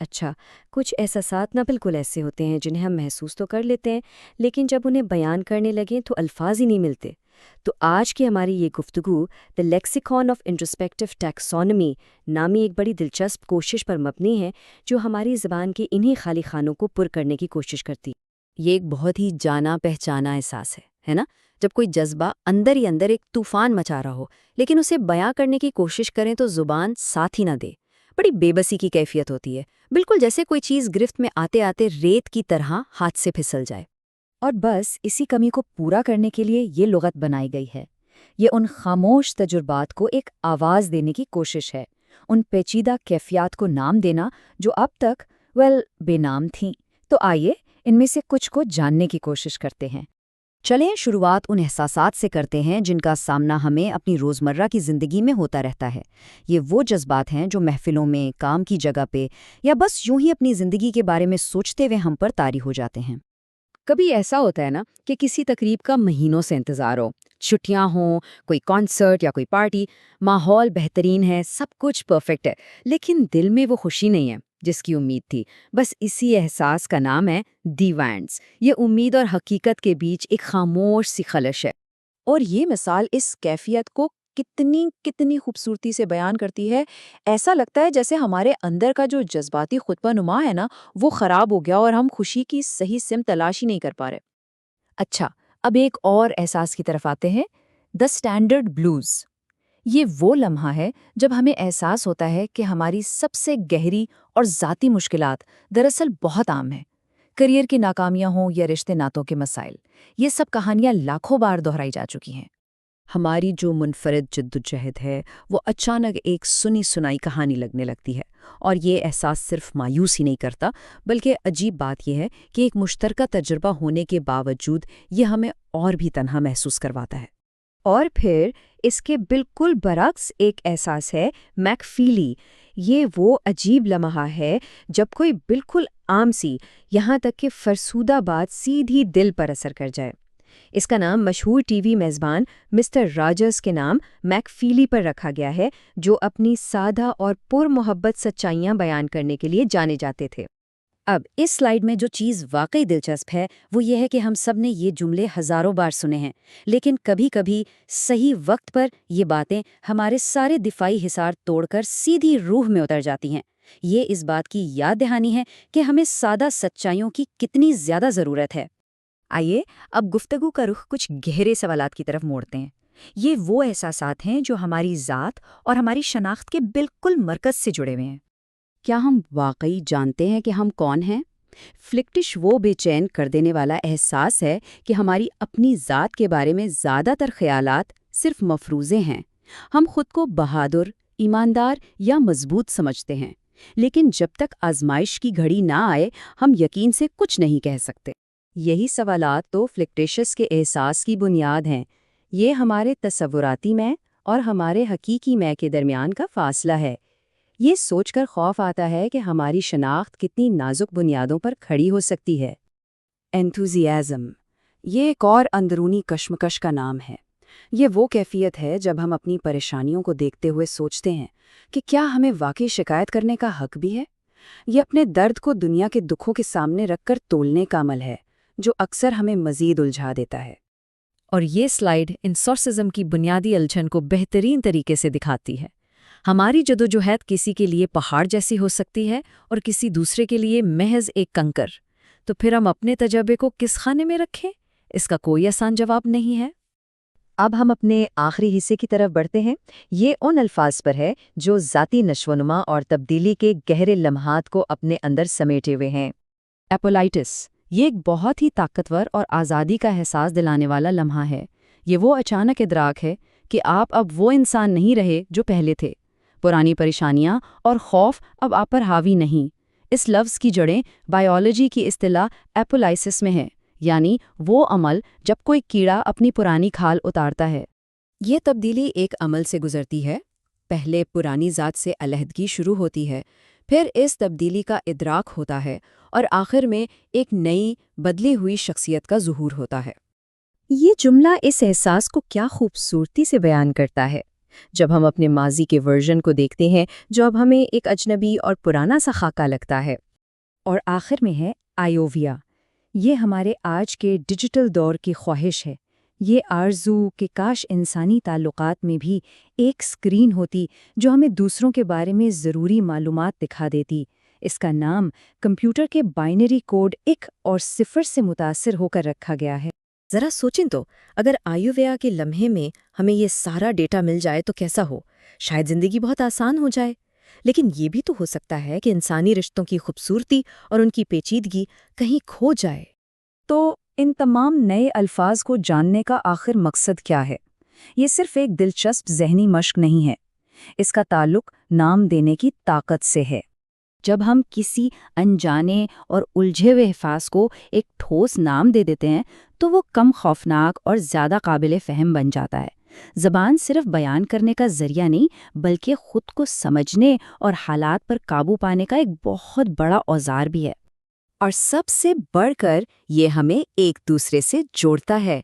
اچھا، کچھ احساسات نہ بالکل ایسے ہوتے ہیں جنہیں ہم محسوس تو کر لیتے ہیں، لیکن جب انہیں بیان کرنے لگیں تو الفاظ ہی نہیں ملتے۔ تو آج کی ہماری یہ گفتگو دی لیکسیکون آف انٹروسپیکٹو ٹیکسونومی نامی ایک بڑی دلچسپ کوشش پر مبنی ہے، جو ہماری زبان کے انہی خالی خانوں کو پر کرنے کی کوشش کرتی۔ یہ ایک بہت ہی جانا پہچانا احساس ہے نا؟ جب کوئی جذبہ اندر ہی اندر ایک طوفان مچا رہا ہو، لیکن اسے بیاں کرنے کی کوشش کریں تو زبان ساتھ ہی نہ دے۔ بڑی بے بسی کی کیفیت ہوتی ہے، بالکل جیسے کوئی چیز گرفت میں آتے آتے ریت کی طرح ہاتھ سے پھسل جائے۔ اور بس اسی کمی کو پورا کرنے کے لیے یہ لغت بنائی گئی ہے۔ یہ ان خاموش تجربات کو ایک آواز دینے کی کوشش ہے، ان پیچیدہ کیفیات کو نام دینا جو اب تک بے نام تھیں۔ تو آئیے ان میں سے کچھ کو جاننے کی کوشش کرتے ہیں۔ چلیں شروعات ان احساسات سے کرتے ہیں جن کا سامنا ہمیں اپنی روزمرہ کی زندگی میں ہوتا رہتا ہے۔ یہ وہ جذبات ہیں جو محفلوں میں، کام کی جگہ پہ یا بس یوں ہی اپنی زندگی کے بارے میں سوچتے ہوئے ہم پر طاری ہو جاتے ہیں۔ کبھی ایسا ہوتا ہے نا کہ کسی تقریب کا مہینوں سے انتظار ہو، چھٹیاں ہوں، کوئی کانسرٹ یا کوئی پارٹی، ماحول بہترین ہے، سب کچھ پرفیکٹ ہے، لیکن دل میں وہ خوشی نہیں ہے جس کی امید تھی۔ بس اسی احساس کا نام ہے دی وینڈس۔ یہ امید اور حقیقت کے بیچ ایک خاموش سی خلش ہے۔ اور یہ مثال اس کیفیت کو کتنی خوبصورتی سے بیان کرتی ہے۔ ایسا لگتا ہے جیسے ہمارے اندر کا جو جذباتی خطبہ نما ہے نا، وہ خراب ہو گیا اور ہم خوشی کی صحیح سمت تلاش ہی نہیں کر پا رہے۔ اچھا، اب ایک اور احساس کی طرف آتے ہیں، دی اسٹینڈرڈ بلوز۔ یہ وہ لمحہ ہے جب ہمیں احساس ہوتا ہے کہ ہماری سب سے گہری اور ذاتی مشکلات دراصل بہت عام ہیں۔ کریئر کی ناکامیاں ہوں یا رشتے ناتوں کے مسائل، یہ سب کہانیاں لاکھوں بار دہرائی جا چکی ہیں۔ ہماری جو منفرد جدوجہد ہے وہ اچانک ایک سنی سنائی کہانی لگنے لگتی ہے، اور یہ احساس صرف مایوس ہی نہیں کرتا، بلکہ عجیب بات یہ ہے کہ ایک مشترکہ تجربہ ہونے کے باوجود یہ ہمیں اور بھی تنہا محسوس کرواتا ہے۔ اور پھر اس کے بالکل برعکس ایک احساس ہے میک فیلی۔ یہ وہ عجیب لمحہ ہے جب کوئی بالکل عام سی، یہاں تک کہ فرسودہ بات سیدھی دل پر اثر کر جائے۔ اس کا نام مشہور ٹی وی میزبان مسٹر راجرز کے نام میک فیلی پر رکھا گیا ہے، جو اپنی سادہ اور پر محبت سچائیاں بیان کرنے کے لیے جانے جاتے تھے۔ اب اس سلائیڈ میں جو چیز واقعی دلچسپ ہے وہ یہ ہے کہ ہم سب نے یہ جملے ہزاروں بار سنے ہیں، لیکن کبھی کبھی صحیح وقت پر یہ باتیں ہمارے سارے دفاعی حصار توڑ کر سیدھی روح میں اتر جاتی ہیں۔ یہ اس بات کی یاد دہانی ہے کہ ہمیں سادہ سچائیوں کی کتنی زیادہ ضرورت ہے۔ آئیے اب گفتگو کا رخ کچھ گہرے سوالات کی طرف موڑتے ہیں۔ یہ وہ احساسات ہیں جو ہماری ذات اور ہماری شناخت کے بالکل مرکز سے جڑے ہوئے ہیں۔ کیا ہم واقعی جانتے ہیں کہ ہم کون ہیں؟ فلکٹش وہ بے چین کر دینے والا احساس ہے کہ ہماری اپنی ذات کے بارے میں زیادہ تر خیالات صرف مفروضے ہیں۔ ہم خود کو بہادر، ایماندار یا مضبوط سمجھتے ہیں، لیکن جب تک آزمائش کی گھڑی نہ آئے ہم یقین سے کچھ نہیں کہہ سکتے۔ یہی سوالات تو فلکٹیشس کے احساس کی بنیاد ہیں۔ یہ ہمارے تصوراتی میں اور ہمارے حقیقی میں کے درمیان کا فاصلہ ہے۔ یہ سوچ کر خوف آتا ہے کہ ہماری شناخت کتنی نازک بنیادوں پر کھڑی ہو سکتی ہے۔ انتھوزیازم، یہ ایک اور اندرونی کشمکش کا نام ہے۔ یہ وہ کیفیت ہے جب ہم اپنی پریشانیوں کو دیکھتے ہوئے سوچتے ہیں کہ کیا ہمیں واقعی شکایت کرنے کا حق بھی ہے۔ یہ اپنے درد کو دنیا کے دکھوں کے سامنے رکھ کر تولنے کا عمل ہے، جو اکثر ہمیں مزید الجھا دیتا ہے۔ اور یہ سلائیڈ انسورسزم کی بنیادی الجھن کو بہترین طریقے سے دکھاتی ہے۔ ہماری جدوجہد کسی کے لیے پہاڑ جیسی ہو سکتی ہے اور کسی دوسرے کے لیے محض ایک کنکر۔ تو پھر ہم اپنے تجربے کو کس خانے میں رکھیں؟ اس کا کوئی آسان جواب نہیں ہے۔ اب ہم اپنے آخری حصے کی طرف بڑھتے ہیں۔ یہ ان الفاظ پر ہے جو ذاتی نشوونما اور تبدیلی کے گہرے لمحات کو اپنے اندر سمیٹے ہوئے ہیں۔ ایپولائٹس، یہ ایک بہت ہی طاقتور اور آزادی کا احساس دلانے والا لمحہ ہے۔ یہ وہ اچانک ادراک ہے کہ آپ اب وہ انسان نہیں رہے جو پہلے تھے۔ پرانی پریشانیاں اور خوف اب آپ پر حاوی نہیں۔ اس لفظ کی جڑیں بائیولوجی کی اصطلاح ایپولائسس میں ہے، یعنی وہ عمل جب کوئی کیڑا اپنی پرانی کھال اتارتا ہے۔ یہ تبدیلی ایک عمل سے گزرتی ہے۔ پہلے پرانی ذات سے علیحدگی شروع ہوتی ہے، پھر اس تبدیلی کا ادراک ہوتا ہے، اور آخر میں ایک نئی بدلی ہوئی شخصیت کا ظہور ہوتا ہے۔ یہ جملہ اس احساس کو کیا خوبصورتی سے بیان کرتا ہے۔ جب ہم اپنے ماضی کے ورژن کو دیکھتے ہیں جو اب ہمیں ایک اجنبی اور پرانا سا خاکہ لگتا ہے۔ اور آخر میں ہے آیوویا۔ یہ ہمارے آج کے ڈیجیٹل دور کی خواہش ہے، یہ آرزو کہ کاش انسانی تعلقات میں بھی ایک اسکرین ہوتی جو ہمیں دوسروں کے بارے میں ضروری معلومات دکھا دیتی۔ اس کا نام کمپیوٹر کے بائنری کوڈ 1 اور 0 سے متاثر ہو کر رکھا گیا ہے۔ ذرا سوچیں تو، اگر آیوویا کے لمحے میں ہمیں یہ سارا ڈیٹا مل جائے تو کیسا ہو؟ شاید زندگی بہت آسان ہو جائے۔ لیکن یہ بھی تو ہو سکتا ہے کہ انسانی رشتوں کی خوبصورتی اور ان کی پیچیدگی کہیں کھو جائے۔ تو ان تمام نئے الفاظ کو جاننے کا آخر مقصد کیا ہے؟ یہ صرف ایک دلچسپ ذہنی مشق نہیں ہے، اس کا تعلق نام دینے کی طاقت سے ہے۔ جب ہم کسی انجانے اور الجھے ہوئے الفاظ کو ایک ٹھوس نام دے دیتے ہیں تو وہ کم خوفناک اور زیادہ قابل فہم بن جاتا ہے۔ زبان صرف بیان کرنے کا ذریعہ نہیں بلکہ خود کو سمجھنے اور حالات پر قابو پانے کا ایک بہت بڑا اوزار بھی ہے۔ اور سب سے بڑھ کر یہ ہمیں ایک دوسرے سے جوڑتا ہے۔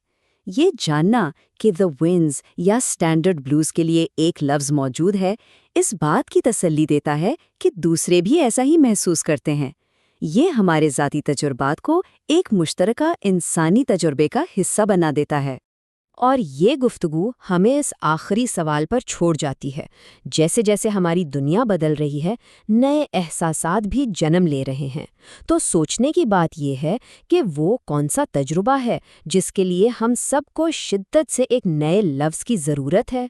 یہ جاننا کہ دی ونز یا اسٹینڈرڈ بلوز کے لیے ایک لفظ موجود ہے، اس بات کی تسلی دیتا ہے کہ دوسرے بھی ایسا ہی محسوس کرتے ہیں۔ یہ ہمارے ذاتی تجربات کو ایک مشترکہ انسانی تجربے کا حصہ بنا دیتا ہے۔ اور یہ گفتگو ہمیں اس آخری سوال پر چھوڑ جاتی ہے، جیسے جیسے ہماری دنیا بدل رہی ہے، نئے احساسات بھی جنم لے رہے ہیں۔ تو سوچنے کی بات یہ ہے کہ وہ کون سا تجربہ ہے جس کے لیے ہم سب کو شدت سے ایک نئے لفظ کی ضرورت ہے؟